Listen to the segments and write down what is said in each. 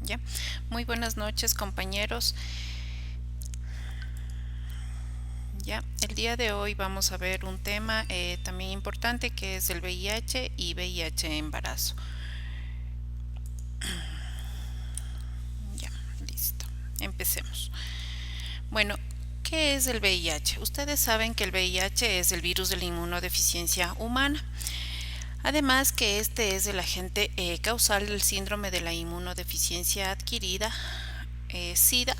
Ya, muy buenas noches, compañeros. Ya, el día de hoy vamos a ver un tema también importante que es el VIH y VIH embarazo. Ya, listo. Empecemos. Bueno, ¿qué es el VIH? Ustedes saben que el VIH es el virus de la inmunodeficiencia humana. Además que este es el agente causal del síndrome de la inmunodeficiencia adquirida, SIDA,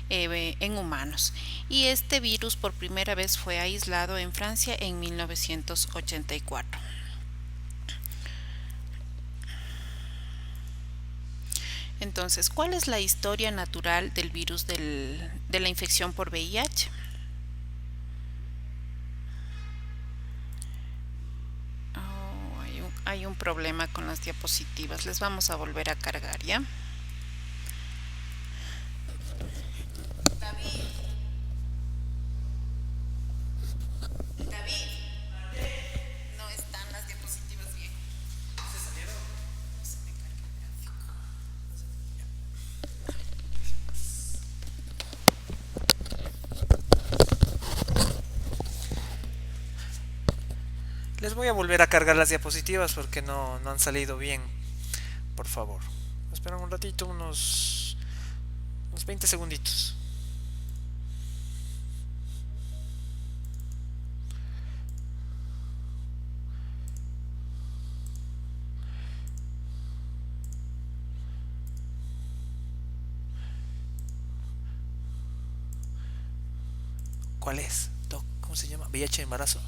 en humanos. Y este virus por primera vez fue aislado en Francia en 1984. Entonces, ¿cuál es la historia natural del virus de la infección por VIH? Oh, hay un problema con las diapositivas. Les vamos a volver a cargar, ¿ya? David, David, no están las diapositivas bien. No se me carga el gráfico. Les voy a volver a cargar las diapositivas porque no han salido bien. Por favor. Esperan un ratito, unos 20 segunditos. ¿Cuál es? Doc, ¿cómo se llama? VIH embarazo.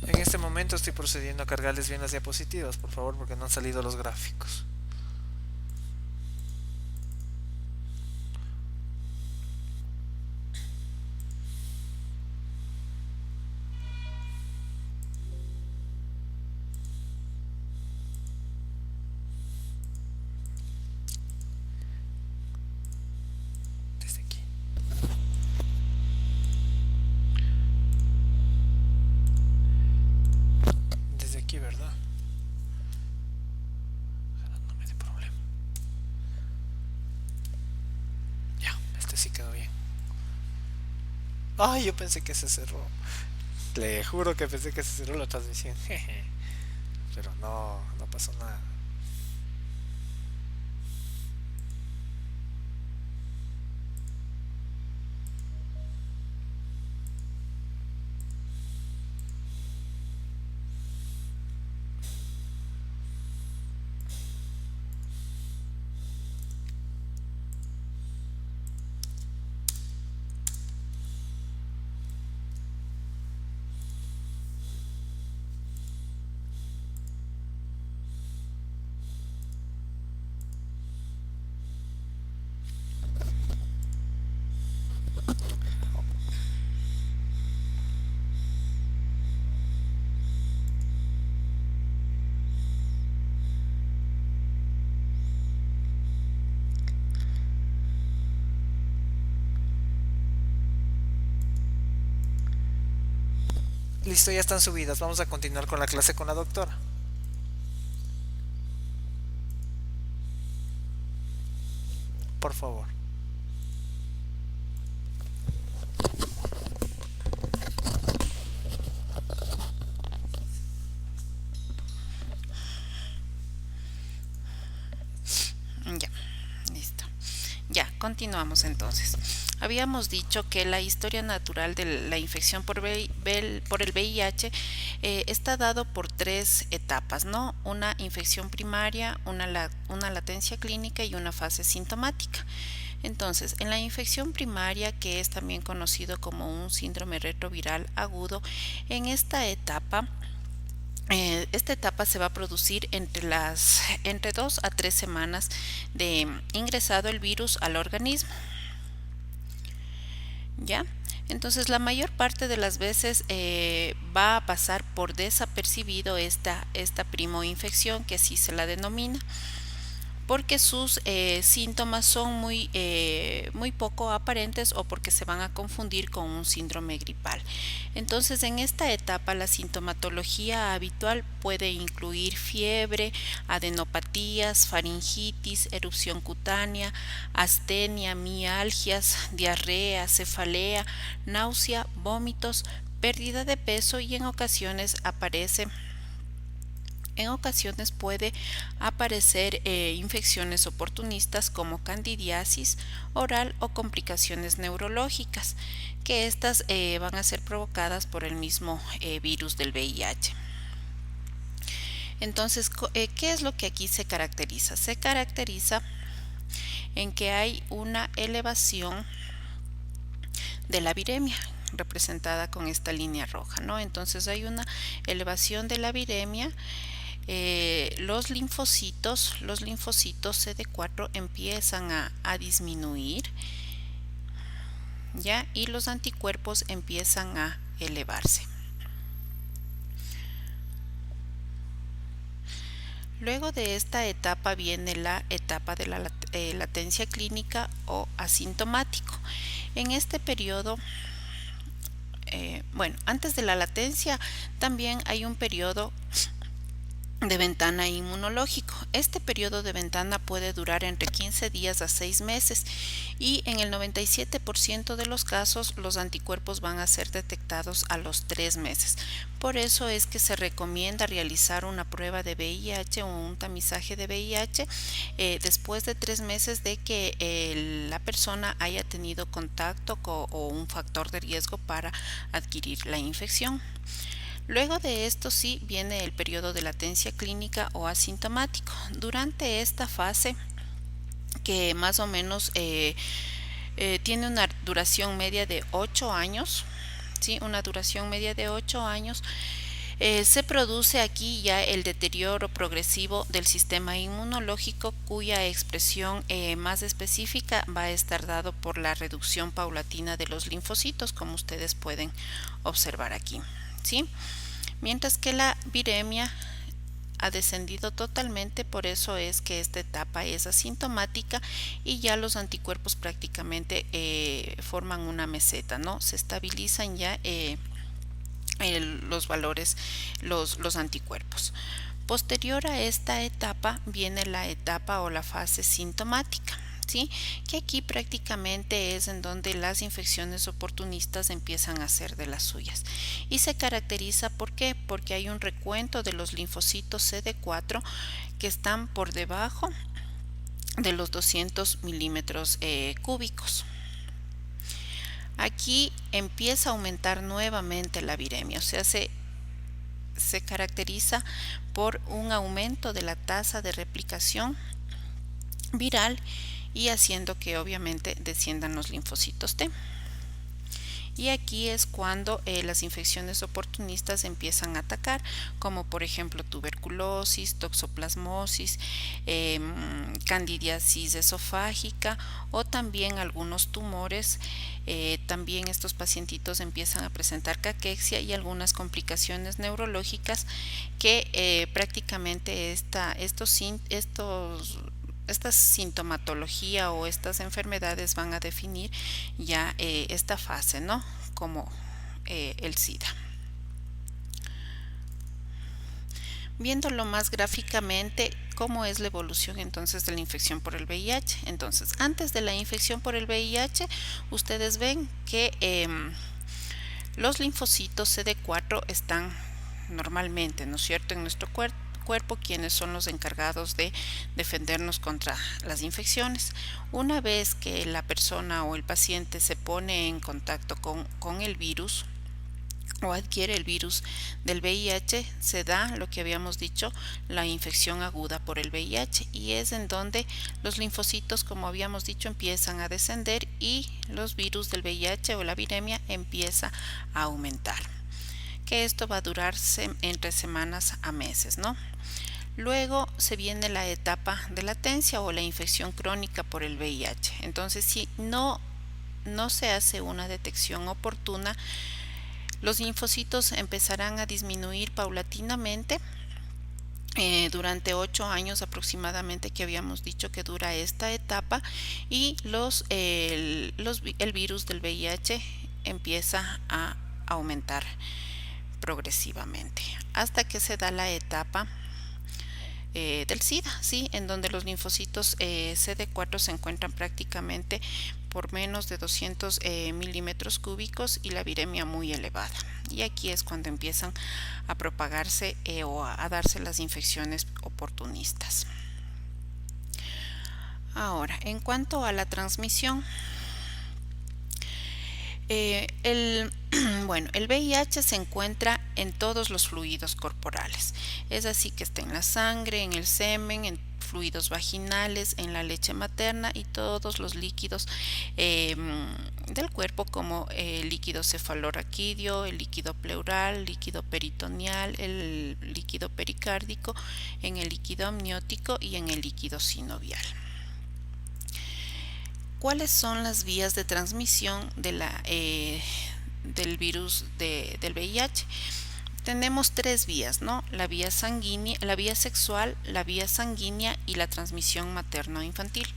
En este momento estoy procediendo a cargarles bien las diapositivas, por favor, porque no han salido los gráficos. Desde aquí. Desde aquí, ¿verdad? No me dé problema. Ya, este sí quedó bien. Ay, yo pensé que se cerró. Le juro que pensé que se cerró la transmisión. Pero no pasó nada. Listo, ya están subidas. Vamos a continuar con la clase con la doctora. Por favor. Ya, listo. Ya, continuamos entonces. Habíamos dicho que la historia natural de la infección por el VIH está dado por tres etapas, ¿no? Una infección primaria, una latencia clínica y una fase sintomática. Entonces, en la infección primaria, que es también conocido como un síndrome retroviral agudo, en esta etapa se va a producir entre 2 a 3 semanas de ingresado el virus al organismo. ¿Ya? Entonces la mayor parte de las veces va a pasar por desapercibido esta primoinfección, que así se la denomina. porque sus síntomas son muy poco aparentes o porque se van a confundir con un síndrome gripal. Entonces, en esta etapa la sintomatología habitual puede incluir fiebre, adenopatías, faringitis, erupción cutánea, astenia, mialgias, diarrea, cefalea, náusea, vómitos, pérdida de peso y en ocasiones puede aparecer infecciones oportunistas como candidiasis oral o complicaciones neurológicas, que estas van a ser provocadas por el mismo virus del VIH. Entonces, ¿qué es lo que aquí se caracteriza? Se caracteriza en que hay una elevación de la viremia, representada con esta línea roja, ¿no? Entonces hay una elevación de la viremia. Los linfocitos CD4 empiezan a disminuir, ¿ya? Y los anticuerpos empiezan a elevarse. Luego de esta etapa viene la etapa de la latencia clínica o asintomático. En este periodo, antes de la latencia también hay un periodo de ventana inmunológico. Este periodo de ventana puede durar entre 15 días a 6 meses y en el 97% de los casos los anticuerpos van a ser detectados a los 3 meses. Por eso es que se recomienda realizar una prueba de VIH o un tamizaje de VIH después de 3 meses de que la persona haya tenido contacto o un factor de riesgo para adquirir la infección. Luego de esto sí viene el periodo de latencia clínica o asintomático. Durante esta fase, que más o menos tiene una duración media de 8 años, ¿sí? Una duración media de 8 años, se produce aquí ya el deterioro progresivo del sistema inmunológico, cuya expresión más específica va a estar dado por la reducción paulatina de los linfocitos, como ustedes pueden observar aquí, ¿sí? Mientras que la viremia ha descendido totalmente, por eso es que esta etapa es asintomática y ya los anticuerpos prácticamente forman una meseta, ¿no? Se estabilizan ya los valores, los anticuerpos. Posterior a esta etapa viene la etapa o la fase sintomática, ¿sí? Que aquí prácticamente es en donde las infecciones oportunistas empiezan a hacer de las suyas. Y se caracteriza, ¿por qué? Porque hay un recuento de los linfocitos CD4 que están por debajo de los 200 milímetros cúbicos. Aquí empieza a aumentar nuevamente la viremia, o sea, se caracteriza por un aumento de la tasa de replicación viral y haciendo que obviamente desciendan los linfocitos T. Y aquí es cuando las infecciones oportunistas empiezan a atacar, como por ejemplo tuberculosis, toxoplasmosis, candidiasis esofágica o también algunos tumores. También estos pacientitos empiezan a presentar caquexia y algunas complicaciones neurológicas que prácticamente esta sintomatología o estas enfermedades van a definir ya esta fase, ¿no? Como el SIDA. Viéndolo más gráficamente, ¿cómo es la evolución entonces de la infección por el VIH? Entonces, antes de la infección por el VIH, ustedes ven que los linfocitos CD4 están normalmente, ¿no es cierto?, en nuestro cuerpo, quienes son los encargados de defendernos contra las infecciones. Una vez que la persona o el paciente se pone en contacto con el virus o adquiere el virus del VIH, se da lo que habíamos dicho, la infección aguda por el VIH, y es en donde los linfocitos, como habíamos dicho, empiezan a descender y los virus del VIH o la viremia empieza a aumentar, que esto va a durarse entre semanas a meses, ¿no? Luego se viene la etapa de latencia o la infección crónica por el VIH. Entonces, si no se hace una detección oportuna, los linfocitos empezarán a disminuir paulatinamente durante 8 años aproximadamente que habíamos dicho que dura esta etapa, y el virus del VIH empieza a aumentar progresivamente hasta que se da la etapa del SIDA, ¿sí? En donde los linfocitos CD4 se encuentran prácticamente por menos de 200 milímetros cúbicos y la viremia muy elevada. Y aquí es cuando empiezan a propagarse o a darse las infecciones oportunistas. Ahora, en cuanto a la transmisión, bueno, el VIH se encuentra en todos los fluidos corporales, es así que está en la sangre, en el semen, en fluidos vaginales, en la leche materna y todos los líquidos del cuerpo, como el líquido cefalorraquídeo, el líquido pleural, el líquido peritoneal, el líquido pericárdico, en el líquido amniótico y en el líquido sinovial. ¿Cuáles son las vías de transmisión del virus del VIH? Tenemos tres vías, ¿no? La vía sanguínea, la vía sexual, la vía sanguínea y la transmisión materno-infantil.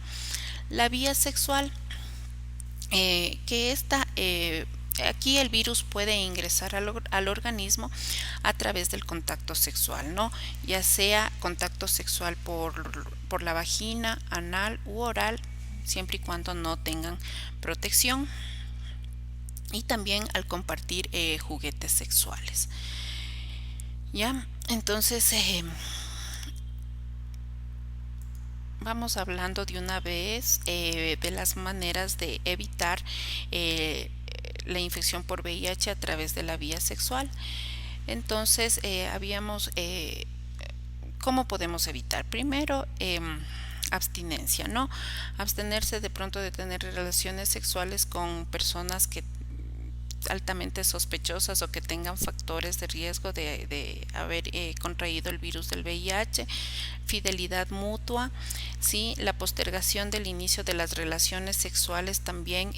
La vía sexual, aquí el virus puede ingresar al organismo a través del contacto sexual, ¿no? Ya sea contacto sexual por la vagina, anal u oral, siempre y cuando no tengan protección, y también al compartir juguetes sexuales. Ya, entonces vamos hablando de una vez de las maneras de evitar la infección por VIH a través de la vía sexual. Entonces ¿cómo podemos evitar? Primero, abstinencia, ¿no? Abstenerse de pronto de tener relaciones sexuales con personas que altamente sospechosas o que tengan factores de riesgo de haber contraído el virus del VIH. Fidelidad mutua, ¿sí? La postergación del inicio de las relaciones sexuales también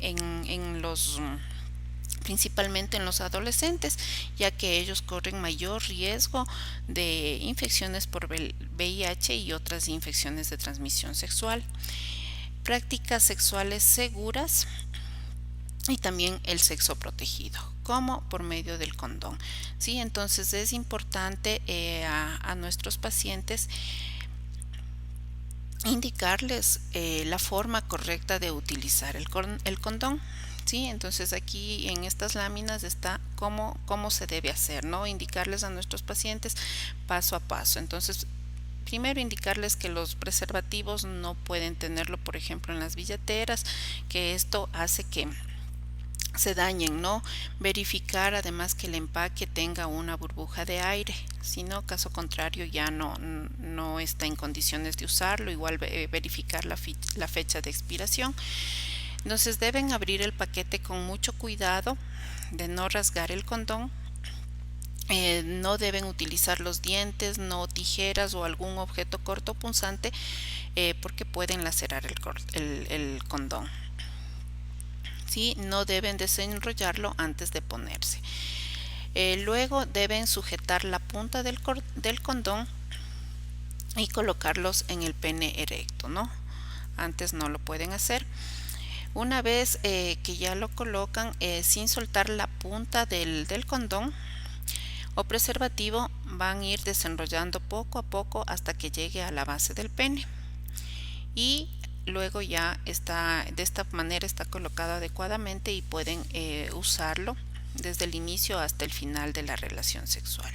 principalmente en los adolescentes, ya que ellos corren mayor riesgo de infecciones por VIH y otras infecciones de transmisión sexual. Prácticas sexuales seguras y también el sexo protegido, como por medio del condón, ¿sí? Entonces es importante a nuestros pacientes indicarles la forma correcta de utilizar el condón. Sí, entonces aquí en estas láminas está cómo se debe hacer, ¿no? Indicarles a nuestros pacientes paso a paso. Entonces, primero indicarles que los preservativos no pueden tenerlo, por ejemplo, en las billeteras, que esto hace que se dañen, ¿no? Verificar además que el empaque tenga una burbuja de aire, si no, caso contrario ya no está en condiciones de usarlo. Igual verificar la fecha de expiración. Entonces deben abrir el paquete con mucho cuidado de no rasgar el condón. No deben utilizar los dientes, no tijeras o algún objeto cortopunzante porque pueden lacerar el condón. ¿Sí? No deben desenrollarlo antes de ponerse. Luego deben sujetar la punta del condón y colocarlos en el pene erecto, ¿no? Antes no lo pueden hacer. Una vez que ya lo colocan, sin soltar la punta del condón o preservativo, van a ir desenrollando poco a poco hasta que llegue a la base del pene. Y luego ya de esta manera está colocado adecuadamente y pueden usarlo desde el inicio hasta el final de la relación sexual.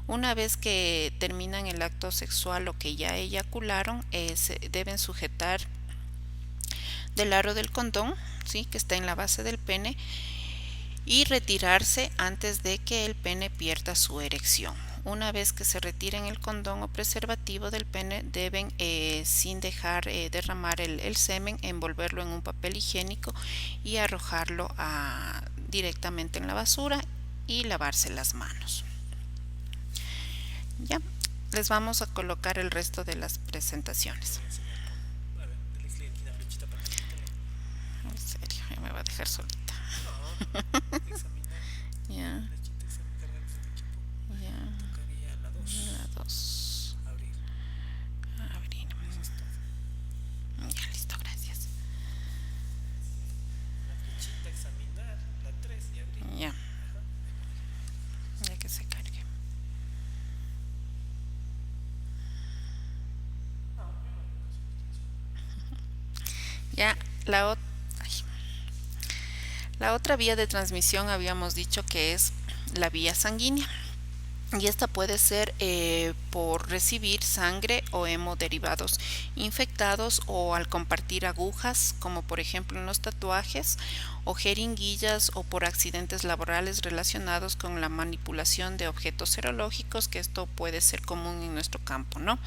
Una vez que terminan el acto sexual o que ya eyacularon, deben sujetar del aro del condón, ¿sí? Que está en la base del pene, y retirarse antes de que el pene pierda su erección. Una vez que se retiren el condón o preservativo del pene, deben, sin dejar derramar el semen, envolverlo en un papel higiénico y arrojarlo directamente en la basura y lavarse las manos. Ya, les vamos a colocar el resto de las presentaciones. En serio, ya me va a dejar solita. Ya. Ya. La 2. Ya, la, ot- ay, la otra vía de transmisión habíamos dicho que es la vía sanguínea. Y esta puede ser por recibir sangre o hemoderivados infectados o al compartir agujas, como por ejemplo en los tatuajes, o jeringuillas o por accidentes laborales relacionados con la manipulación de objetos serológicos, que esto puede ser común en nuestro campo, ¿no?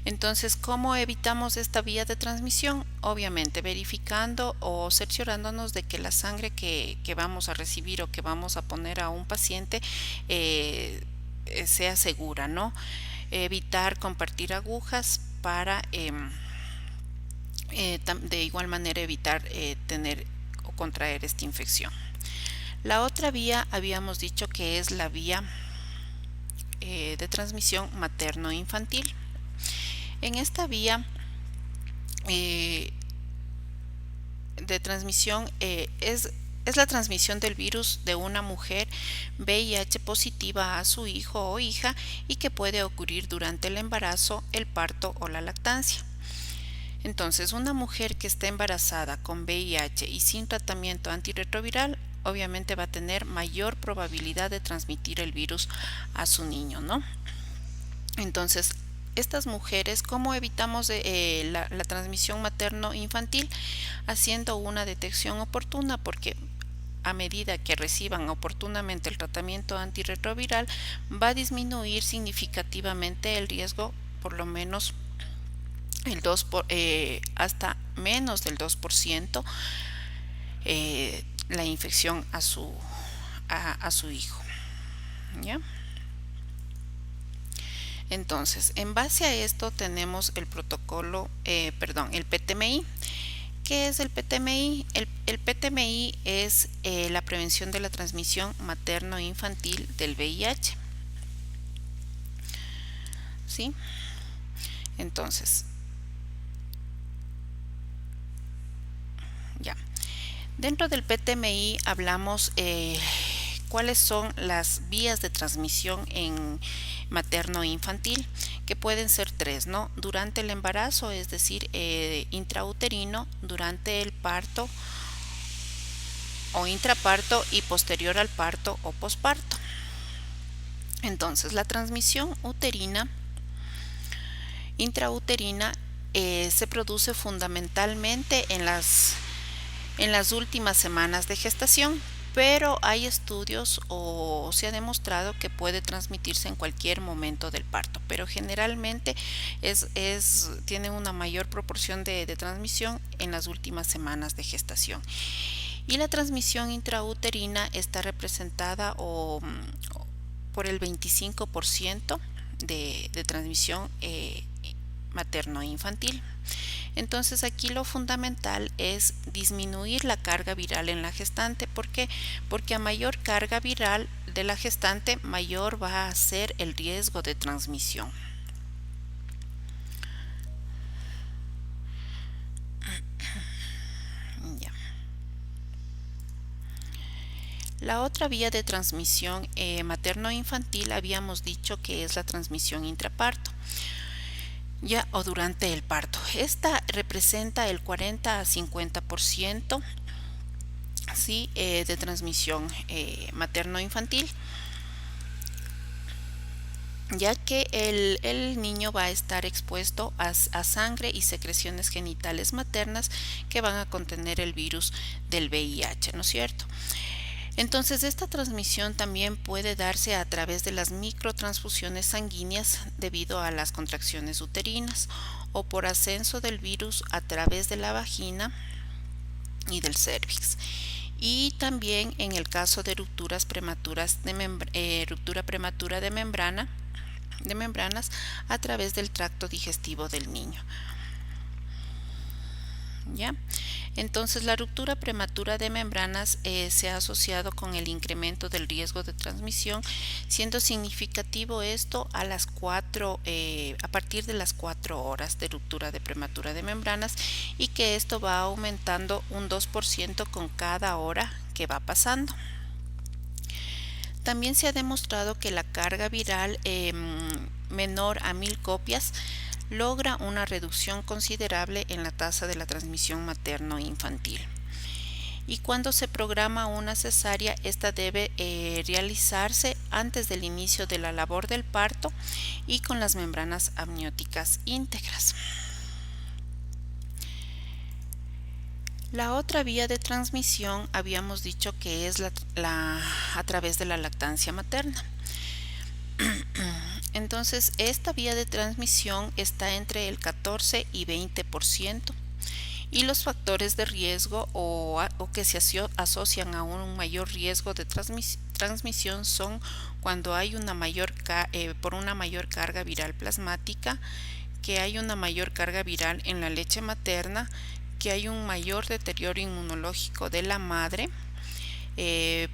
Entonces, ¿cómo evitamos esta vía de transmisión? Obviamente verificando o cerciorándonos de que la sangre que vamos a recibir o que vamos a poner a un paciente sea segura, ¿no? Evitar compartir agujas para de igual manera evitar tener o contraer esta infección. La otra vía habíamos dicho que es la vía de transmisión materno-infantil. En esta vía eh, de transmisión es la transmisión del virus de una mujer VIH positiva a su hijo o hija y que puede ocurrir durante el embarazo, el parto o la lactancia. Entonces, una mujer que esté embarazada con VIH y sin tratamiento antirretroviral obviamente va a tener mayor probabilidad de transmitir el virus a su niño, ¿no? Entonces, estas mujeres, ¿cómo evitamos la transmisión materno-infantil? Haciendo una detección oportuna, porque a medida que reciban oportunamente el tratamiento antirretroviral, va a disminuir significativamente el riesgo, por lo menos hasta menos del 2%, la infección a su hijo. ¿Ya? Entonces, en base a esto tenemos el protocolo, el PTMI. ¿Qué es el PTMI? El PTMI es la prevención de la transmisión materno-infantil del VIH. ¿Sí? Entonces, ya. Dentro del PTMI hablamos cuáles son las vías de transmisión en materno-infantil, que pueden ser tres, ¿no? Durante el embarazo, es decir, intrauterino, durante el parto o intraparto y posterior al parto o posparto. Entonces, la transmisión uterina, intrauterina, se produce fundamentalmente en las últimas semanas de gestación, pero hay estudios o se ha demostrado que puede transmitirse en cualquier momento del parto, pero generalmente tiene una mayor proporción de transmisión en las últimas semanas de gestación. Y la transmisión intrauterina está representada por el 25% de transmisión materno-infantil. Entonces aquí lo fundamental es disminuir la carga viral en la gestante. ¿Por qué? Porque a mayor carga viral de la gestante, mayor va a ser el riesgo de transmisión. Ya. La otra vía de transmisión materno-infantil habíamos dicho que es la transmisión intraparto. Ya, o durante el parto. Esta representa el 40 a 50%, ¿sí? De transmisión materno-infantil, ya que el niño va a estar expuesto a sangre y secreciones genitales maternas que van a contener el virus del VIH, ¿no es cierto? Entonces, esta transmisión también puede darse a través de las microtransfusiones sanguíneas debido a las contracciones uterinas o por ascenso del virus a través de la vagina y del cérvix. Y también en el caso de rupturas prematuras ruptura prematura de membranas a través del tracto digestivo del niño. ¿Ya? Entonces, la ruptura prematura de membranas se ha asociado con el incremento del riesgo de transmisión, siendo significativo esto a partir de las 4 horas de ruptura de prematura de membranas, y que esto va aumentando un 2% con cada hora que va pasando. También se ha demostrado que la carga viral menor a 1000 copias logra una reducción considerable en la tasa de la transmisión materno-infantil. Y cuando se programa una cesárea, esta debe realizarse antes del inicio de la labor del parto y con las membranas amnióticas íntegras. La otra vía de transmisión habíamos dicho que es a través de la lactancia materna. Entonces, esta vía de transmisión está entre el 14 y 20%. Y los factores de riesgo o que se asocian a un mayor riesgo de transmisión son cuando hay por una mayor carga viral plasmática, que hay una mayor carga viral en la leche materna, que hay un mayor deterioro inmunológico de la madre,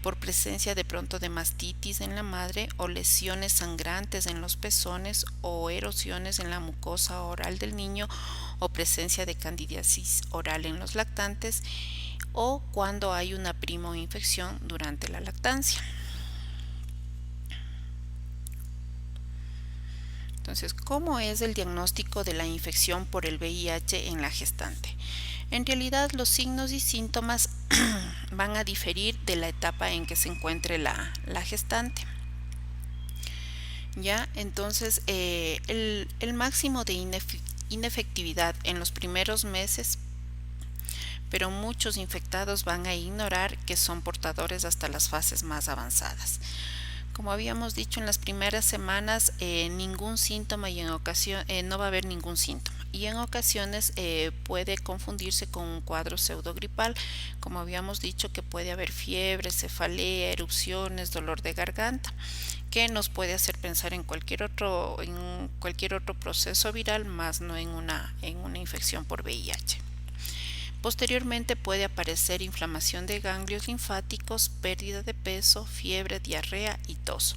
por presencia de pronto de mastitis en la madre o lesiones sangrantes en los pezones o erosiones en la mucosa oral del niño o presencia de candidiasis oral en los lactantes o cuando hay una primoinfección durante la lactancia. Entonces, ¿cómo es el diagnóstico de la infección por el VIH en la gestante? En realidad, los signos y síntomas van a diferir de la etapa en que se encuentre la gestante. ¿Ya? Entonces, el máximo de inefectividad en los primeros meses, pero muchos infectados van a ignorar que son portadores hasta las fases más avanzadas. Como habíamos dicho, en las primeras semanas ningún síntoma y no va a haber ningún síntoma. Y en ocasiones puede confundirse con un cuadro pseudogripal, como habíamos dicho, que puede haber fiebre, cefalea, erupciones, dolor de garganta, que nos puede hacer pensar en cualquier otro proceso viral, más no en una infección por VIH. Posteriormente puede aparecer inflamación de ganglios linfáticos, pérdida de peso, fiebre, diarrea y tos.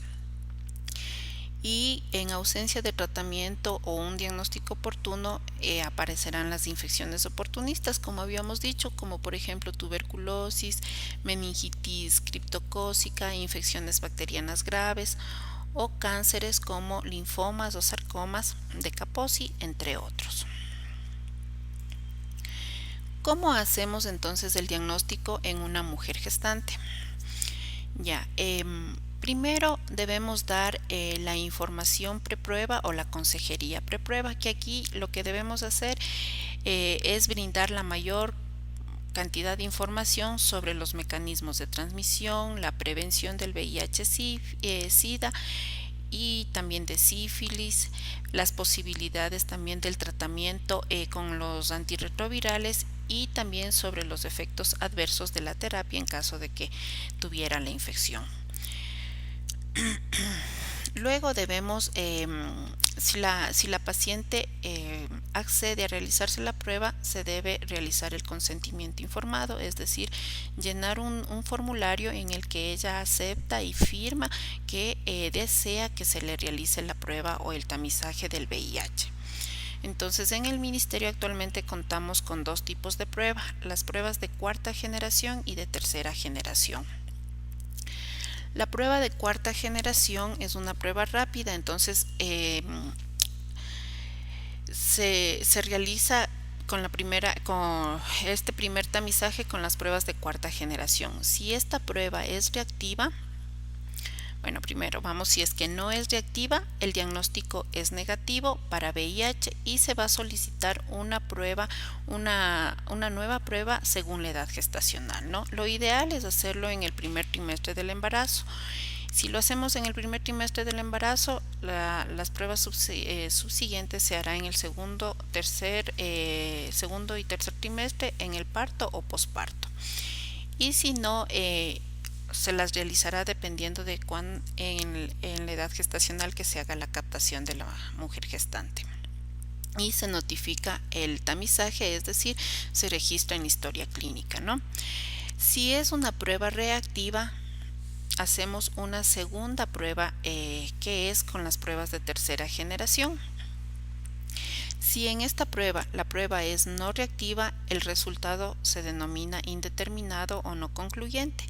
Y en ausencia de tratamiento o un diagnóstico oportuno aparecerán las infecciones oportunistas, como habíamos dicho, como por ejemplo tuberculosis, meningitis criptocócica, infecciones bacterianas graves o cánceres como linfomas o sarcomas de Kaposi, entre otros. ¿Cómo hacemos entonces el diagnóstico en una mujer gestante? Ya, primero debemos dar la información preprueba o la consejería preprueba, que aquí lo que debemos hacer es brindar la mayor cantidad de información sobre los mecanismos de transmisión, la prevención del VIH-Sida y también de sífilis, las posibilidades también del tratamiento con los antirretrovirales y también sobre los efectos adversos de la terapia en caso de que tuviera la infección. Luego debemos, si la paciente accede a realizarse la prueba, se debe realizar el consentimiento informado, es decir, llenar un formulario en el que ella acepta y firma que desea que se le realice la prueba o el tamizaje del VIH. Entonces, en el ministerio actualmente contamos con dos tipos de prueba, las pruebas de cuarta generación y de tercera generación. La prueba de cuarta generación es una prueba rápida, entonces se realiza con este primer tamizaje con las pruebas de cuarta generación. Si esta prueba es reactiva, bueno, primero vamos, si es que no es reactiva, el diagnóstico es negativo para VIH y se va a solicitar una nueva prueba según la edad gestacional, ¿no? Lo ideal es hacerlo en el primer trimestre del embarazo. Si lo hacemos en el primer trimestre del embarazo, las pruebas subsiguientes se hará en el segundo y tercer trimestre, en el parto o posparto. Y si no, se las realizará dependiendo de en la edad gestacional que se haga la captación de la mujer gestante. Y se notifica el tamizaje, es decir, se registra en historia clínica, ¿no? Si es una prueba reactiva, hacemos una segunda prueba que es con las pruebas de tercera generación. Si en esta prueba la prueba es no reactiva, el resultado se denomina indeterminado o no concluyente.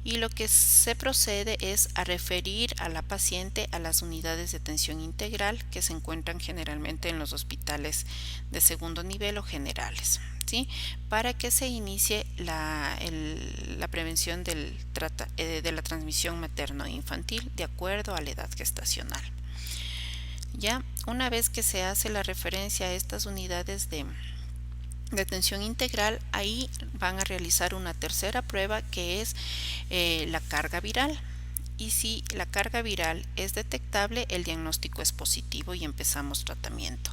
y lo que se procede es a referir a la paciente a las unidades de atención integral que se encuentran generalmente en los hospitales de segundo nivel o generales, ¿sí? Para que se inicie la prevención de la transmisión materno-infantil de acuerdo a la edad gestacional. Ya, una vez que se hace la referencia a estas unidades de atención integral, ahí van a realizar una tercera prueba que es la carga viral. Y si la carga viral es detectable, el diagnóstico es positivo y empezamos tratamiento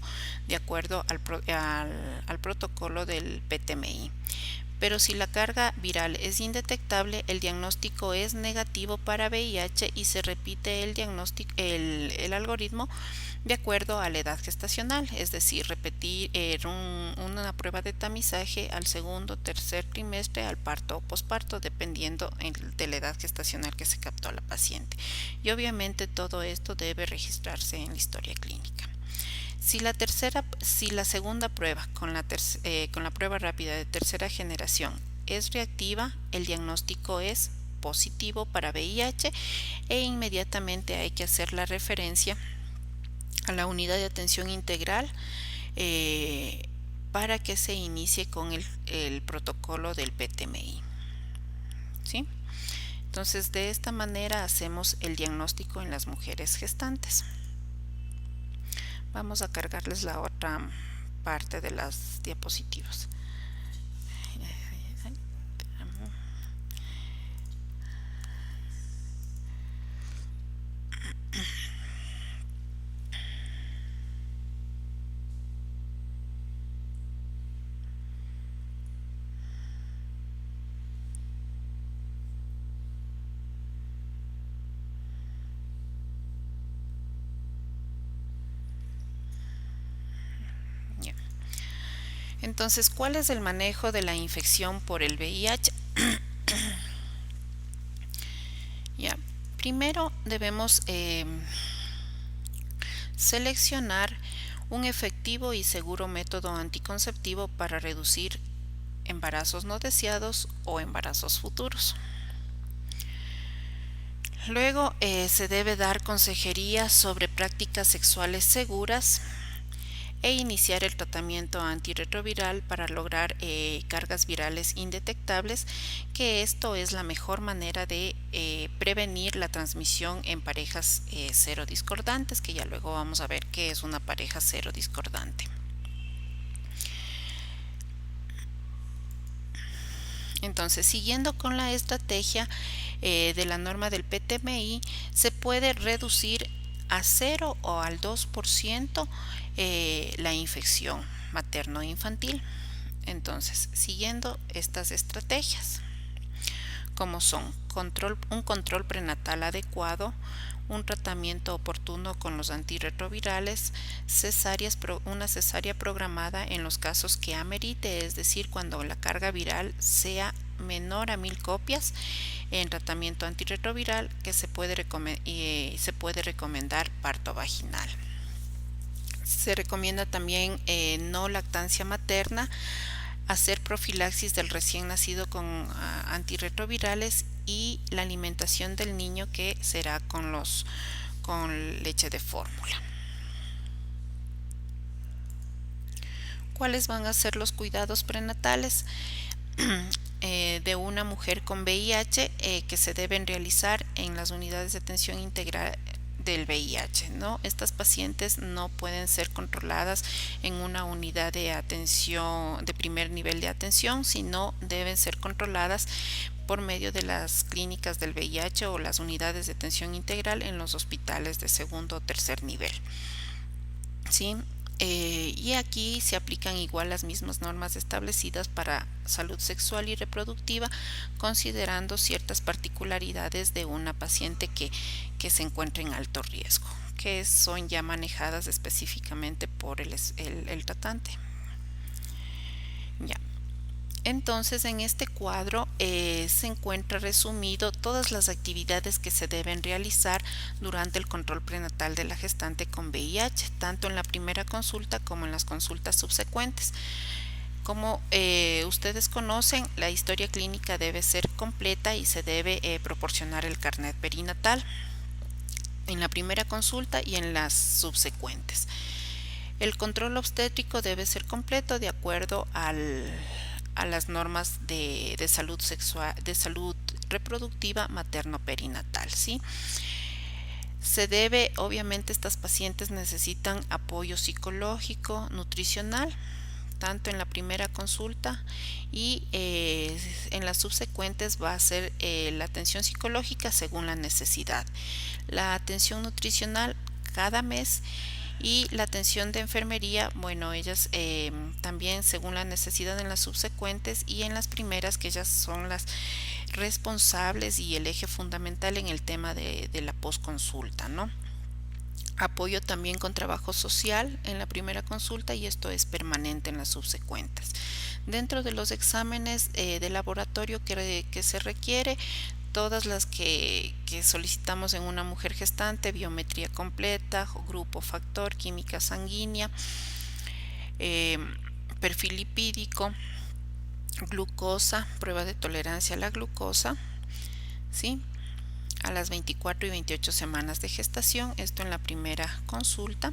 de acuerdo al protocolo del PTMI. Pero si la carga viral es indetectable, el diagnóstico es negativo para VIH y se repite el algoritmo de acuerdo a la edad gestacional, es decir, repetir una prueba de tamizaje al segundo, tercer trimestre, al parto o posparto, dependiendo de la edad gestacional que se captó a la paciente. Y obviamente todo esto debe registrarse en la historia clínica. Si la segunda prueba con la prueba rápida de tercera generación es reactiva, el diagnóstico es positivo para VIH e inmediatamente hay que hacer la referencia a la unidad de atención integral para que se inicie con el protocolo del PTMI. ¿Sí? Entonces, de esta manera hacemos el diagnóstico en las mujeres gestantes. Vamos a cargarles la otra parte de las diapositivas. Entonces, ¿cuál es el manejo de la infección por el VIH? Ya, primero debemos seleccionar un efectivo y seguro método anticonceptivo para reducir embarazos no deseados o embarazos futuros. Luego se debe dar consejería sobre prácticas sexuales seguras e iniciar el tratamiento antirretroviral para lograr cargas virales indetectables, que esto es la mejor manera de prevenir la transmisión en parejas cero discordantes, que ya luego vamos a ver qué es una pareja cero discordante. Entonces, siguiendo con la estrategia de la norma del PTMI, se puede reducir a 0 o al 2% la infección materno-infantil. Entonces, siguiendo estas estrategias, como son un control prenatal adecuado, un tratamiento oportuno con los antirretrovirales, una cesárea programada en los casos que amerite, es decir, cuando la carga viral sea menor a 1000 copias, en tratamiento antirretroviral que se puede recomendar parto vaginal. Se recomienda también no lactancia materna, hacer profilaxis del recién nacido con antirretrovirales y la alimentación del niño que será con leche de fórmula. ¿Cuáles van a ser los cuidados prenatales de una mujer con VIH que se deben realizar en las unidades de atención integral del VIH, ¿no? Estas pacientes no pueden ser controladas en una unidad de atención de primer nivel de atención, sino deben ser controladas por medio de las clínicas del VIH o las unidades de atención integral en los hospitales de segundo o tercer nivel. ¿Sí? Y aquí se aplican igual las mismas normas establecidas para salud sexual y reproductiva, considerando ciertas particularidades de una paciente que se encuentra en alto riesgo, que son ya manejadas específicamente por el tratante. Ya. Entonces, en este cuadro se encuentra resumido todas las actividades que se deben realizar durante el control prenatal de la gestante con VIH, tanto en la primera consulta como en las consultas subsecuentes. Como ustedes conocen, la historia clínica debe ser completa y se debe proporcionar el carnet perinatal en la primera consulta y en las subsecuentes. El control obstétrico debe ser completo de acuerdo a las normas de salud sexual, de salud reproductiva materno-perinatal, ¿sí? Se debe, obviamente, estas pacientes necesitan apoyo psicológico, nutricional, tanto en la primera consulta y en las subsecuentes va a ser la atención psicológica según la necesidad, la atención nutricional cada mes y la atención de enfermería, bueno, ellas también según la necesidad en las subsecuentes y en las primeras que ellas son las responsables y el eje fundamental en el tema de la posconsulta, ¿no? Apoyo también con trabajo social en la primera consulta y esto es permanente en las subsecuentes. Dentro de los exámenes de laboratorio que se requiere, todas las que solicitamos en una mujer gestante, biometría completa, grupo factor, química sanguínea, perfil lipídico, glucosa, prueba de tolerancia a la glucosa, ¿sí? A las 24 y 28 semanas de gestación, esto en la primera consulta,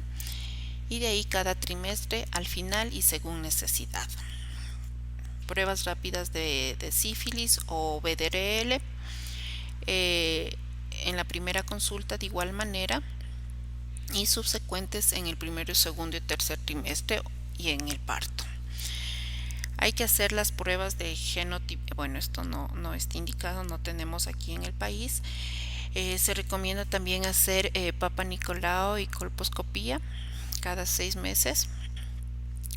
y de ahí cada trimestre al final y según necesidad. Pruebas rápidas de sífilis o VDRL en la primera consulta de igual manera y subsecuentes en el primero, segundo y tercer trimestre y en el parto. Hay que hacer las pruebas de genotipo, bueno, esto no está indicado, no tenemos aquí en el país. Se recomienda también hacer Papa Nicolau y colposcopía cada 6 meses.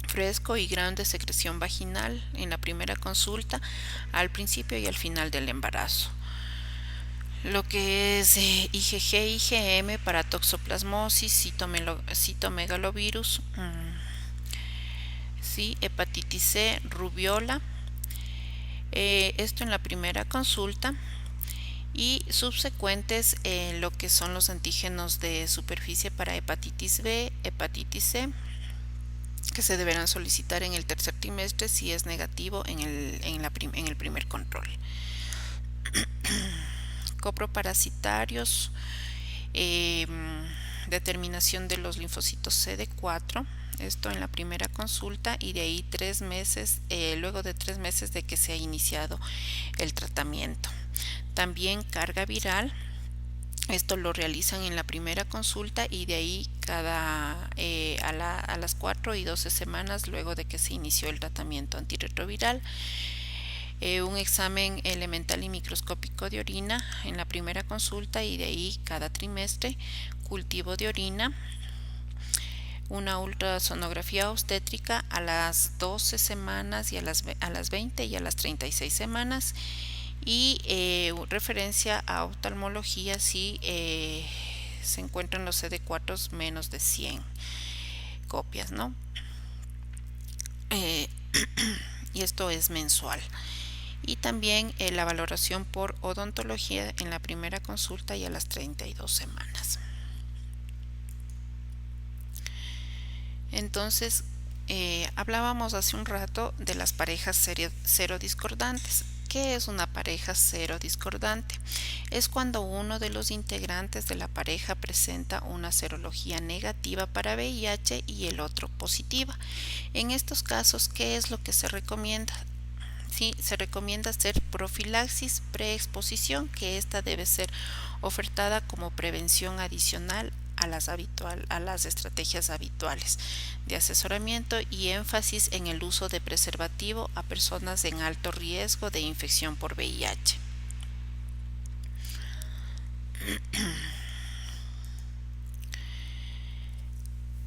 Fresco y grado de secreción vaginal en la primera consulta, al principio y al final del embarazo. Lo que es IgG, IgM para toxoplasmosis, citomegalovirus, ¿sí? Hepatitis C, rubiola, esto en la primera consulta y subsecuentes lo que son los antígenos de superficie para hepatitis B, hepatitis C, que se deberán solicitar en el tercer trimestre si es negativo en el primer control. Coproparasitarios, determinación de los linfocitos CD4, esto en la primera consulta y de ahí 3 meses, luego de 3 meses de que se ha iniciado el tratamiento. También carga viral, esto lo realizan en la primera consulta y de ahí a las 4 y 12 semanas luego de que se inició el tratamiento antirretroviral. Un examen elemental y microscópico de orina en la primera consulta y de ahí cada trimestre, cultivo de orina, una ultrasonografía obstétrica a las 12 semanas y a las 20 y a las 36 semanas y referencia a oftalmología si se encuentran los CD4 menos de 100 copias, ¿no? Y esto es mensual. Y también la valoración por odontología en la primera consulta y a las 32 semanas. Entonces, hablábamos hace un rato de las parejas serodiscordantes. ¿Qué es una pareja serodiscordante? Es cuando uno de los integrantes de la pareja presenta una serología negativa para VIH y el otro positiva. En estos casos, ¿qué es lo que se recomienda? Sí, se recomienda hacer profilaxis preexposición, que esta debe ser ofertada como prevención adicional a las estrategias habituales de asesoramiento y énfasis en el uso de preservativo a personas en alto riesgo de infección por VIH.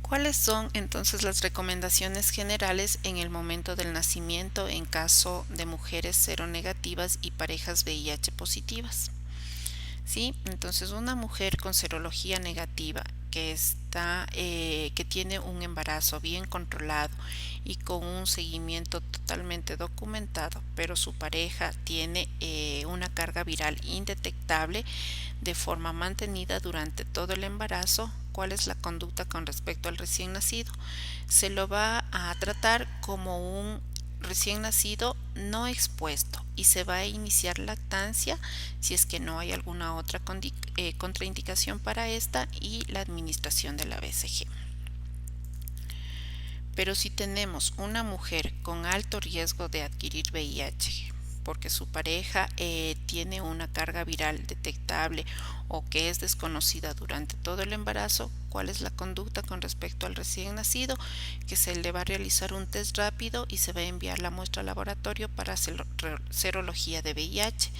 ¿Cuáles son entonces las recomendaciones generales en el momento del nacimiento en caso de mujeres seronegativas y parejas VIH positivas? ¿Sí? Entonces una mujer con serología negativa que tiene un embarazo bien controlado y con un seguimiento totalmente documentado, pero su pareja tiene una carga viral indetectable de forma mantenida durante todo el embarazo, ¿cuál es la conducta con respecto al recién nacido? Se lo va a tratar como un recién nacido no expuesto y se va a iniciar lactancia si es que no hay alguna otra contraindicación para esta y la administración de la BCG. Pero si tenemos una mujer con alto riesgo de adquirir VIH, porque su pareja tiene una carga viral detectable o que es desconocida durante todo el embarazo, ¿cuál es la conducta con respecto al recién nacido? Que se le va a realizar un test rápido y se va a enviar la muestra al laboratorio para serología de VIH.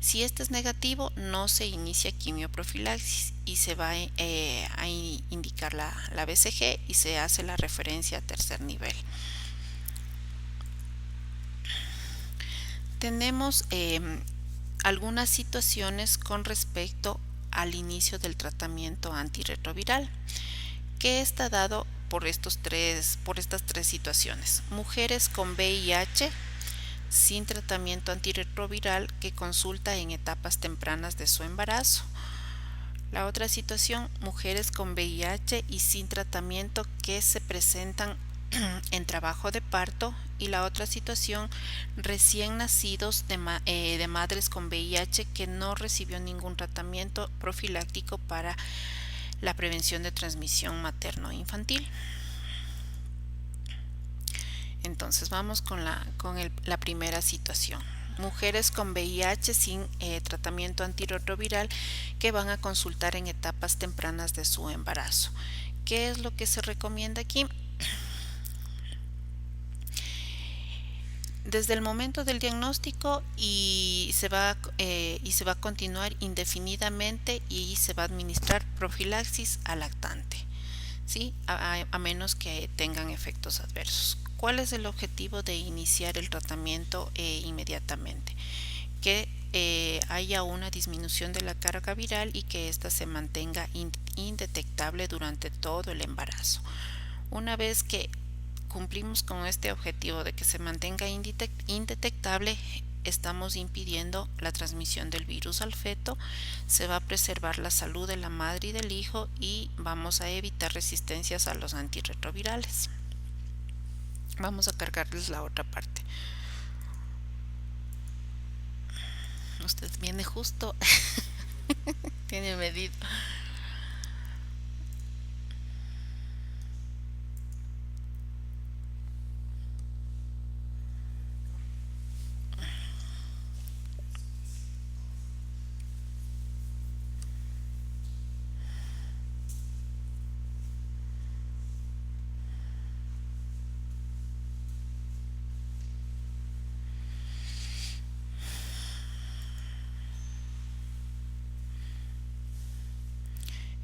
Si este es negativo, no se inicia quimioprofilaxis y se va a indicar la BCG y se hace la referencia a tercer nivel. Tenemos algunas situaciones con respecto al inicio del tratamiento antirretroviral, que está dado por estas tres situaciones. Mujeres con VIH sin tratamiento antirretroviral que consulta en etapas tempranas de su embarazo. La otra situación, mujeres con VIH y sin tratamiento que se presentan en trabajo de parto. Y la otra situación, recién nacidos de madres con VIH que no recibió ningún tratamiento profiláctico para la prevención de transmisión materno-infantil. Entonces vamos con la primera situación. Mujeres con VIH sin tratamiento antirretroviral que van a consultar en etapas tempranas de su embarazo. ¿Qué es lo que se recomienda aquí? Desde el momento del diagnóstico y se va a continuar indefinidamente y se va a administrar profilaxis al lactante, ¿sí? A menos que tengan efectos adversos. ¿Cuál es el objetivo de iniciar el tratamiento inmediatamente? Que haya una disminución de la carga viral y que ésta se mantenga indetectable durante todo el embarazo. Una vez que cumplimos con este objetivo de que se mantenga indetectable, estamos impidiendo la transmisión del virus al feto, se va a preservar la salud de la madre y del hijo y vamos a evitar resistencias a los antirretrovirales. Vamos a cargarles la otra parte. Usted viene justo, tiene medido.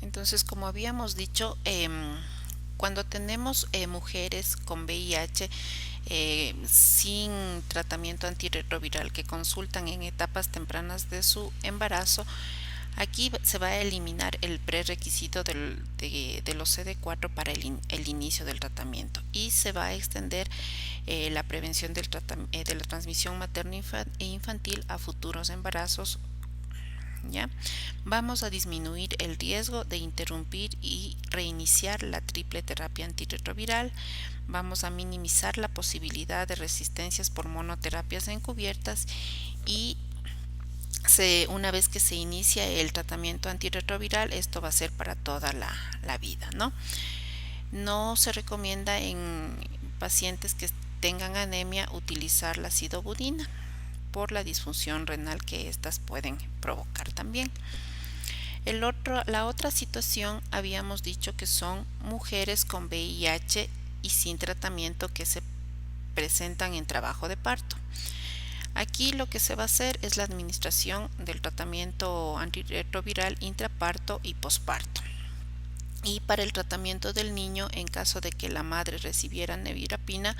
Entonces, como habíamos dicho, cuando tenemos mujeres con VIH sin tratamiento antirretroviral que consultan en etapas tempranas de su embarazo, aquí se va a eliminar el prerequisito de los CD4 para el inicio del tratamiento y se va a extender la prevención de la transmisión materno-infantil a futuros embarazos. ¿Ya? Vamos a disminuir el riesgo de interrumpir y reiniciar la triple terapia antirretroviral. Vamos a minimizar la posibilidad de resistencias por monoterapias encubiertas y una vez que se inicia el tratamiento antirretroviral, esto va a ser para toda la vida, ¿no? No se recomienda en pacientes que tengan anemia utilizar la acidobudina por la disfunción renal que estas pueden provocar también. La otra situación habíamos dicho que son mujeres con VIH y sin tratamiento que se presentan en trabajo de parto. Aquí lo que se va a hacer es la administración del tratamiento antirretroviral intraparto y posparto. Y para el tratamiento del niño, en caso de que la madre recibiera nevirapina,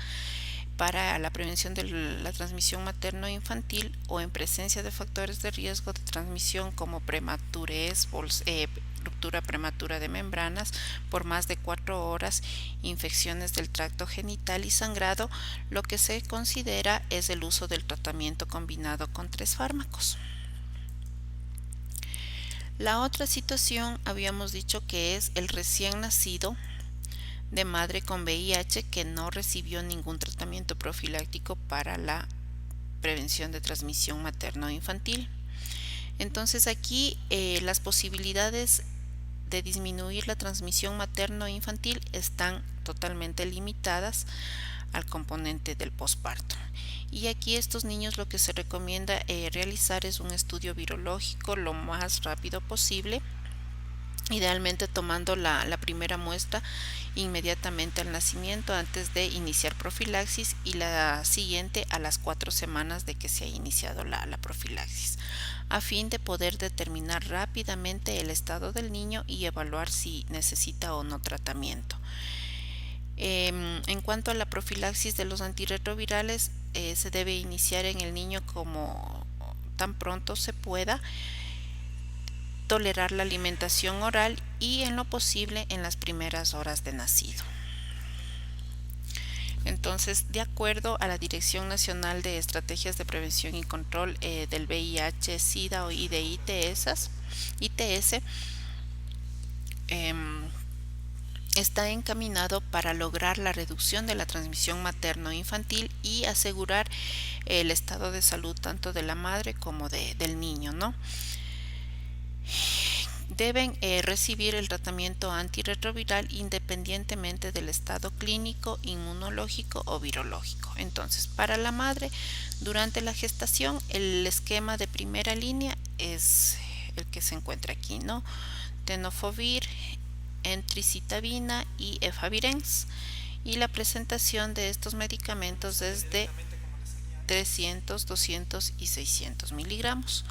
para la prevención de la transmisión materno-infantil o en presencia de factores de riesgo de transmisión como prematurez, ruptura prematura de membranas por más de 4 horas, infecciones del tracto genital y sangrado, lo que se considera es el uso del tratamiento combinado con 3 fármacos. La otra situación habíamos dicho que es el recién nacido de madre con VIH que no recibió ningún tratamiento profiláctico para la prevención de transmisión materno-infantil. Entonces aquí las posibilidades de disminuir la transmisión materno-infantil están totalmente limitadas al componente del posparto. Y aquí estos niños lo que se recomienda realizar es un estudio virológico lo más rápido posible, idealmente tomando la primera muestra inmediatamente al nacimiento antes de iniciar profilaxis y la siguiente a las 4 semanas de que se ha iniciado la profilaxis, a fin de poder determinar rápidamente el estado del niño y evaluar si necesita o no tratamiento. En cuanto a la profilaxis de los antirretrovirales, se debe iniciar en el niño como tan pronto se pueda, tolerar la alimentación oral y en lo posible en las primeras horas de nacido. Entonces, de acuerdo a la Dirección Nacional de Estrategias de Prevención y Control del VIH, SIDA y de ITS, está encaminado para lograr la reducción de la transmisión materno-infantil y asegurar el estado de salud tanto de la madre como del niño, ¿no? Deben recibir el tratamiento antirretroviral independientemente del estado clínico, inmunológico o virológico. Entonces, para la madre, durante la gestación, el esquema de primera línea es el que se encuentra aquí, ¿no? Tenofovir, entricitabina y efavirenz. Y la presentación de estos medicamentos es de 300, 200 y 600 miligramos.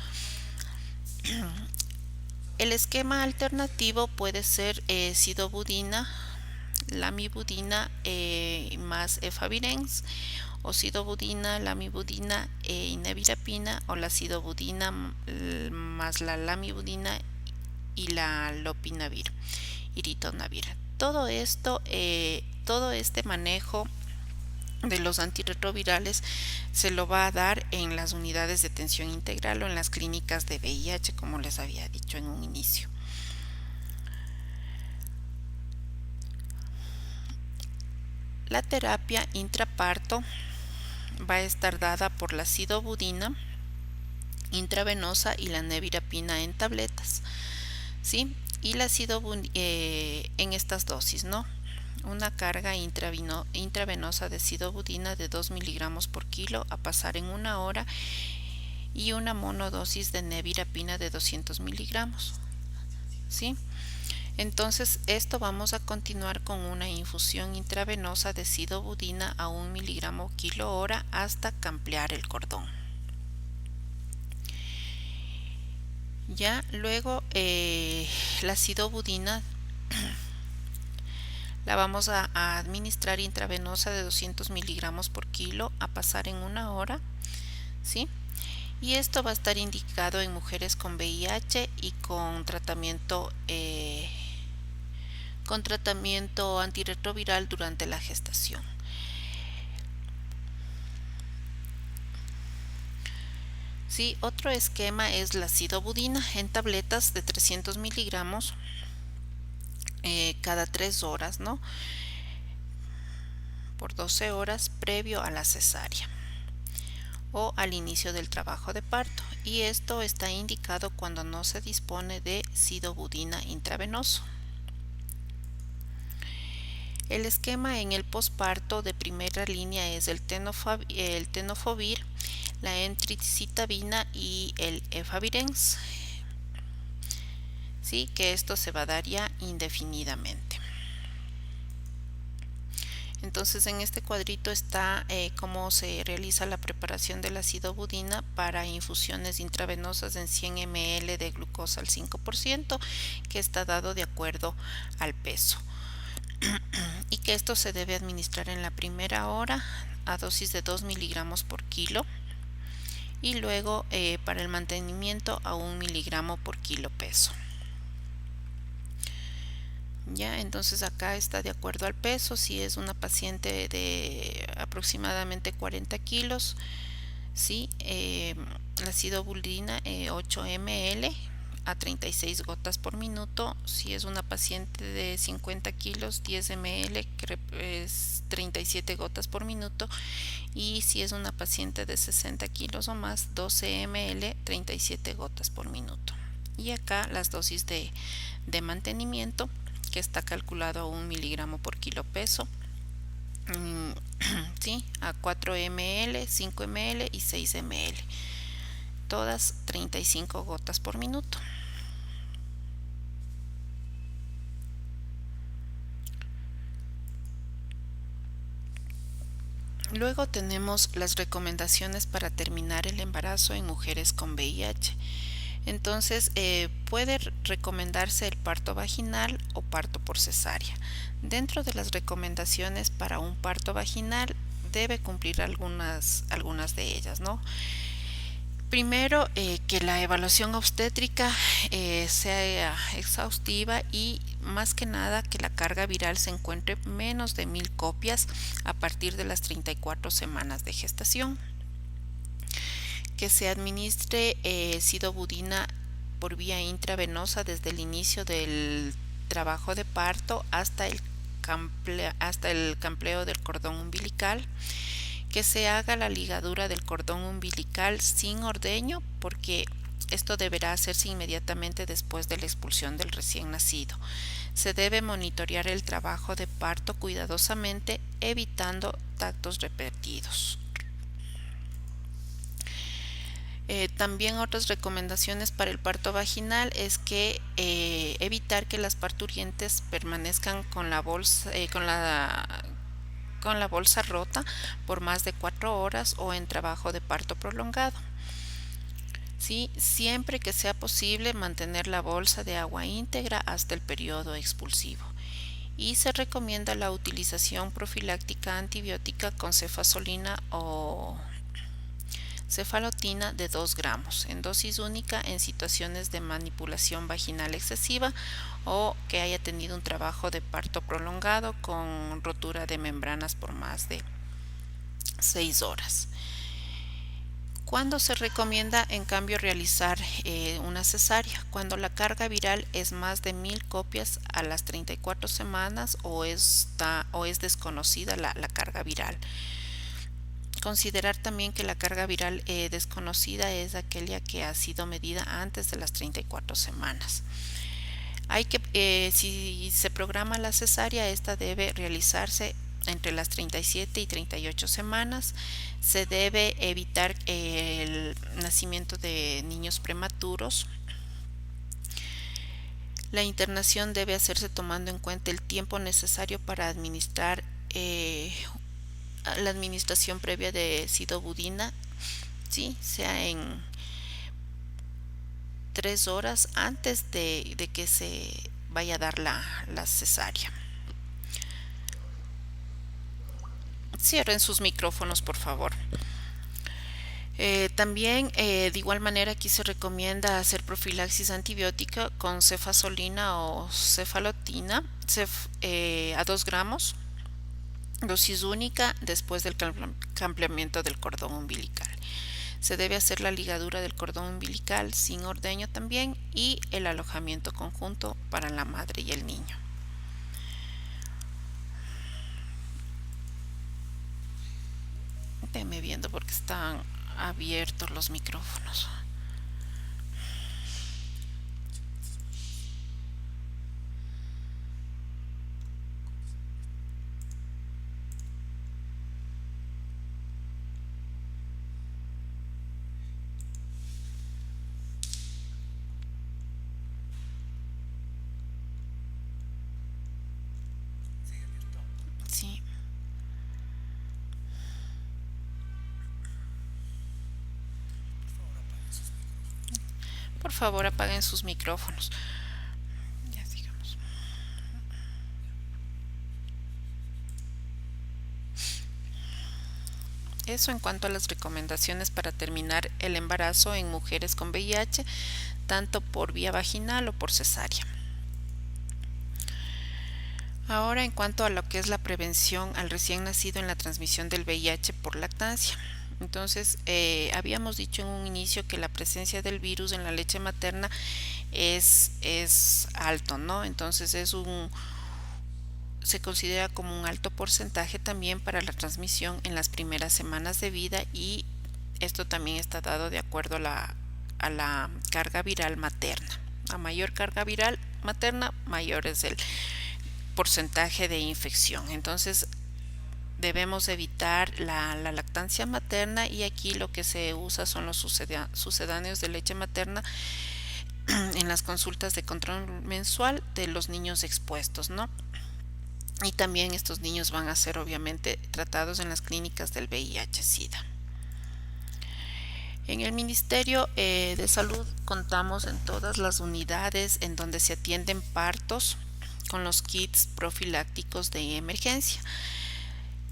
El esquema alternativo puede ser sidobudina, lamivudina más efavirenz, o sidobudina, lamivudina y nevirapina, o la sidobudina más la lamivudina y la lopinavir, iritonavir. Todo este manejo de los antirretrovirales se lo va a dar en las unidades de atención integral o en las clínicas de VIH, como les había dicho en un inicio. La terapia intraparto va a estar dada por la sidobudina intravenosa y la nevirapina en tabletas, ¿sí? Y la sidobudina en estas dosis, ¿no? Una carga intravenosa de sidobudina de 2 miligramos por kilo a pasar en 1 hora y una monodosis de nevirapina de 200 miligramos, ¿sí? Entonces esto vamos a continuar con una infusión intravenosa de sidobudina a 1 miligramo kilo hora hasta ampliar el cordón. Ya luego la sidobudina la vamos a administrar intravenosa de 200 miligramos por kilo a pasar en 1 hora, ¿sí? Y esto va a estar indicado en mujeres con VIH y con tratamiento antirretroviral durante la gestación. Sí, otro esquema es la sidobudina en tabletas de 300 miligramos cada 3 horas, ¿no? Por 12 horas previo a la cesárea o al inicio del trabajo de parto, y esto está indicado cuando no se dispone de sidobudina intravenoso. El esquema en el posparto de primera línea es el tenofovir, la entricitabina y el efavirenz, ¿sí? Que esto se va a dar ya indefinidamente. Entonces en este cuadrito está cómo se realiza la preparación de la sidobudina para infusiones intravenosas en 100 ml de glucosa al 5%, que está dado de acuerdo al peso. Y que esto se debe administrar en la primera hora a dosis de 2 miligramos por kilo y luego para el mantenimiento a 1 miligramo por kilo peso. Ya, entonces acá está de acuerdo al peso. Si es una paciente de aproximadamente 40 kilos, ¿sí? La sidobudina 8 ml a 36 gotas por minuto. Si es una paciente de 50 kilos, 10 ml, que es 37 gotas por minuto. Y si es una paciente de 60 kilos o más, 12 ml, 37 gotas por minuto. Y acá las dosis de mantenimiento, que está calculado a 1 miligramo por kilo peso. ¿Sí? A 4 ml, 5 ml y 6 ml. Todas 35 gotas por minuto. Luego tenemos las recomendaciones para terminar el embarazo en mujeres con VIH. Entonces, puede recomendarse el parto vaginal o parto por cesárea. Dentro de las recomendaciones para un parto vaginal debe cumplir algunas de ellas, ¿no? Primero, que la evaluación obstétrica sea exhaustiva y más que nada que la carga viral se encuentre menos de 1000 copias a partir de las 34 semanas de gestación. Que se administre sidobudina por vía intravenosa desde el inicio del trabajo de parto hasta el campleo del cordón umbilical. Que se haga la ligadura del cordón umbilical sin ordeño, porque esto deberá hacerse inmediatamente después de la expulsión del recién nacido. Se debe monitorear el trabajo de parto cuidadosamente, evitando tactos repetidos. También otras recomendaciones para el parto vaginal es que evitar que las parturientes permanezcan con la bolsa rota por más de 4 horas o en trabajo de parto prolongado. ¿Sí? Siempre que sea posible mantener la bolsa de agua íntegra hasta el periodo expulsivo. Y se recomienda la utilización profiláctica antibiótica con cefazolina o cefalotina de 2 gramos en dosis única en situaciones de manipulación vaginal excesiva o que haya tenido un trabajo de parto prolongado con rotura de membranas por más de 6 horas. ¿Cuándo se recomienda en cambio realizar una cesárea? Cuando la carga viral es más de 1000 copias a las 34 semanas o es desconocida la carga viral. Considerar también que la carga viral desconocida es aquella que ha sido medida antes de las 34 semanas. Si se programa la cesárea, esta debe realizarse entre las 37 y 38 semanas. Se debe evitar el nacimiento de niños prematuros. La internación debe hacerse tomando en cuenta el tiempo necesario para administrar la administración previa de sidobudina, ¿sí? Sea en 3 horas antes de que se vaya a dar la cesárea. Cierren sus micrófonos, por favor. También, de igual manera, aquí se recomienda hacer profilaxis antibiótica con cefazolina o cefalotina a 2 gramos. Dosis única después del camplamiento del cordón umbilical. Se debe hacer la ligadura del cordón umbilical sin ordeño también y el alojamiento conjunto para la madre y el niño. Déjame viendo porque están abiertos los micrófonos. Sí. Por favor, apaguen sus micrófonos. Ya sigamos. Eso en cuanto a las recomendaciones para terminar el embarazo en mujeres con VIH, tanto por vía vaginal o por cesárea. Ahora, en cuanto a lo que es la prevención al recién nacido en la transmisión del VIH por lactancia. Entonces, habíamos dicho en un inicio que la presencia del virus en la leche materna es alto, ¿no? Entonces se considera como un alto porcentaje también para la transmisión en las primeras semanas de vida, y esto también está dado de acuerdo a la carga viral materna. A mayor carga viral materna, mayor es el porcentaje de infección. Entonces debemos evitar la lactancia materna, y aquí lo que se usa son los sucedáneos de leche materna en las consultas de control mensual de los niños expuestos, ¿no? Y también estos niños van a ser obviamente tratados en las clínicas del VIH-Sida. En el Ministerio de Salud contamos en todas las unidades en donde se atienden partos con los kits profilácticos de emergencia.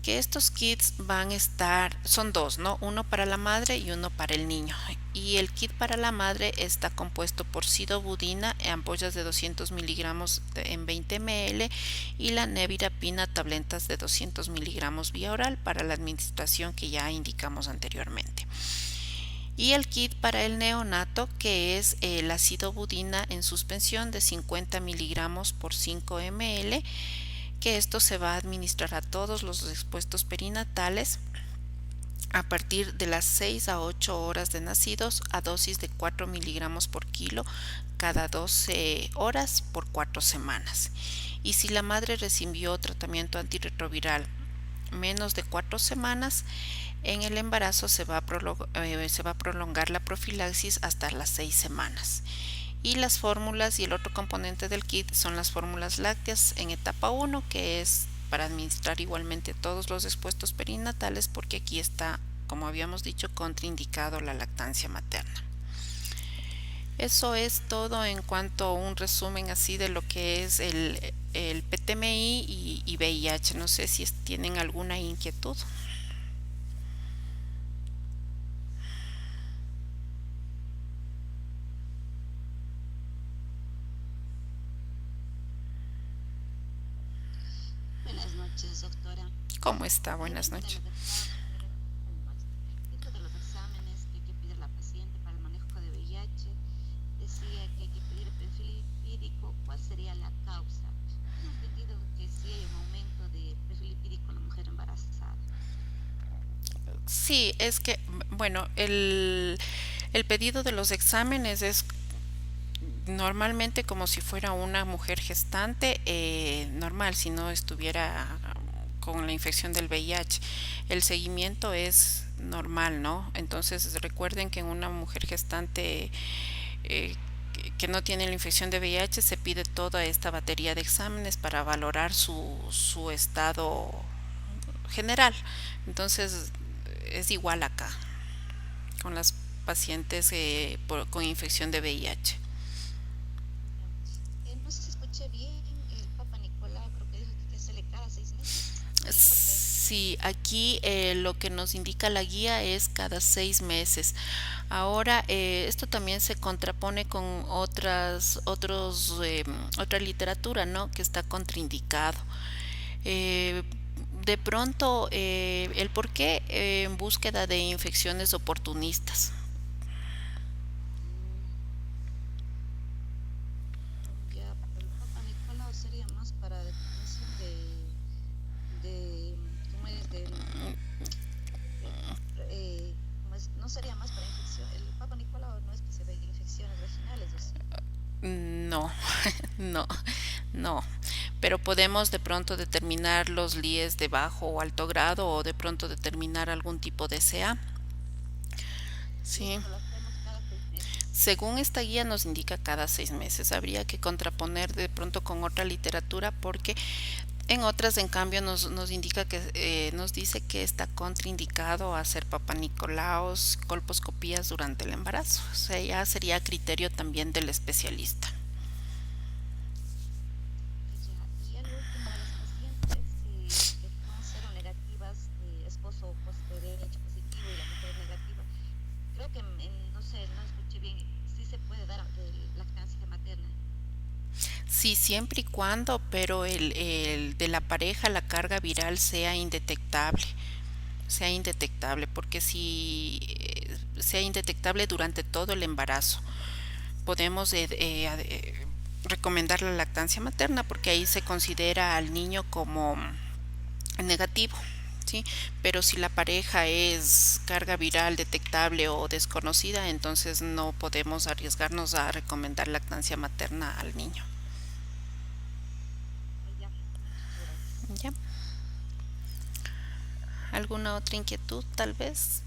Que estos kits van a estar, son dos, ¿no? Uno para la madre y uno para el niño. Y el kit para la madre está compuesto por sidobudina en ampollas de 200 miligramos en 20 ml, y la nevirapina tabletas de 200 miligramos vía oral para la administración que ya indicamos anteriormente. Y el kit para el neonato, que es la sidobudina en suspensión de 50 miligramos por 5 ml, que esto se va a administrar a todos los expuestos perinatales a partir de las 6 a 8 horas de nacidos, a dosis de 4 miligramos por kilo cada 12 horas por 4 semanas. Y si la madre recibió tratamiento antirretroviral menos de 4 semanas, en el embarazo se va a prolongar la profilaxis hasta las 6 semanas. Y las fórmulas y el otro componente del kit son las fórmulas lácteas en etapa 1, que es para administrar igualmente todos los expuestos perinatales, porque aquí está, como habíamos dicho, contraindicado la lactancia materna. Eso es todo en cuanto a un resumen así de lo que es el PTMI y VIH. No sé si tienen alguna inquietud. Buenas noches, doctora. ¿Cómo está? En Buenas uno de noches. los dentro de los exámenes que hay que pedir a la paciente para el manejo de VIH, decía que hay que pedir perfil lipídico. ¿Cuál sería la causa? Tengo entendido que sí hay un aumento de perfil lipídico en la mujer embarazada. Sí, es que, bueno, el pedido de los exámenes es normalmente como si fuera una mujer gestante, normal, si no estuviera con la infección del VIH. El seguimiento es normal, ¿no? Entonces recuerden que en una mujer gestante que no tiene la infección de VIH se pide toda esta batería de exámenes para valorar su estado general. Entonces es igual acá con las pacientes con infección de VIH. Ya. No sé si escuché bien, el Papa Nicolau creo que dijo que hay que hacerle cada 6 meses. ¿Y por qué? Sí, aquí lo que nos indica la guía es cada 6 meses. Ahora, esto también se contrapone con otra literatura, ¿no? Que está contraindicado. Eh, de pronto, el por qué en búsqueda de infecciones oportunistas. Mm, ya, pero el Papa Nicolau sería más para detección ¿cómo es? Eh, ¿Cómo es? No sería más para infección. El Papa Nicolau no es que se ve infecciones vaginales, ¿o sí? No, no, no. Pero podemos de pronto determinar los LIEs de bajo o alto grado, o de pronto determinar algún tipo de CA. Y Sí. esto lo hacemos cada 6 meses. Según esta guía nos indica cada 6 meses. Habría que contraponer de pronto con otra literatura, porque en otras, en cambio, nos indica que nos dice que está contraindicado hacer papanicolaos, colposcopías durante el embarazo. O sea, ya sería criterio también del especialista. Ya. Y al último, de las pacientes que son seronegativas, esposo VIH positivo y la mujer negativa, creo que, no sé, no escuché bien, sí se puede dar lactancia materna. Sí, siempre y cuando, pero el de la pareja, la carga viral sea indetectable. sea indetectable, porque si sea indetectable durante todo el embarazo, podemos recomendar la lactancia materna porque ahí se considera al niño como negativo, ¿sí? Pero si la pareja es carga viral detectable o desconocida, entonces no podemos arriesgarnos a recomendar lactancia materna al niño. Ya, muchas gracias. ¿Ya? ¿Alguna otra inquietud, tal vez?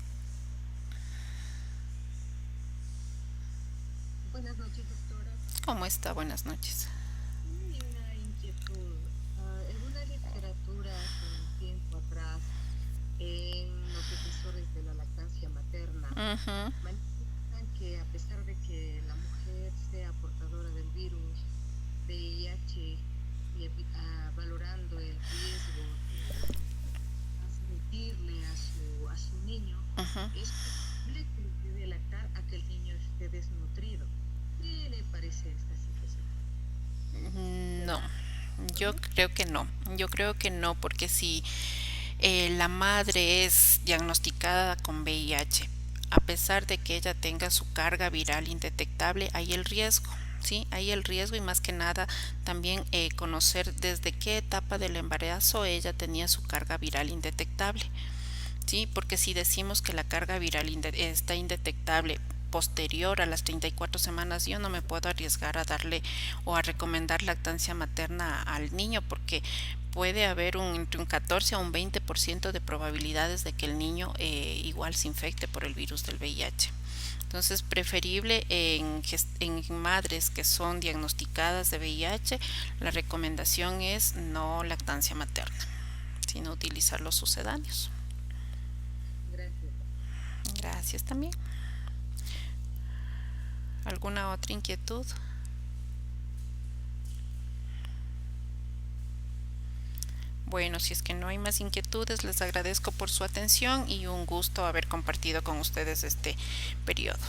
Buenas noches, doctora. ¿Cómo está? Buenas noches. Tenía una inquietud. En una literatura hace un tiempo atrás, en los defensores de la lactancia materna, Ujú, manifiestan que a pesar de que la mujer sea portadora del virus VIH y valorando el riesgo de transmitirle a su niño, ujú. es posible que debe lactar a que el niño esté desnutrido. ¿Qué le parece esta situación? No, ¿Será yo probable? creo que no. Yo creo que no, porque si la madre es diagnosticada con VIH, a pesar de que ella tenga su carga viral indetectable, hay el riesgo. Sí, hay el riesgo y más que nada también conocer desde qué etapa del embarazo ella tenía su carga viral indetectable. Sí, porque si decimos que la carga viral está indetectable posterior a las 34 semanas, yo no me puedo arriesgar a darle o a recomendar lactancia materna al niño porque puede haber entre un 14 a un 20% de probabilidades de que el niño igual se infecte por el virus del VIH. Entonces, preferible en madres que son diagnosticadas de VIH, la recomendación es no lactancia materna, sino utilizar los sucedáneos. Gracias. Gracias también. ¿Alguna otra inquietud? Bueno, si es que no hay más inquietudes, les agradezco por su atención y un gusto haber compartido con ustedes este periodo.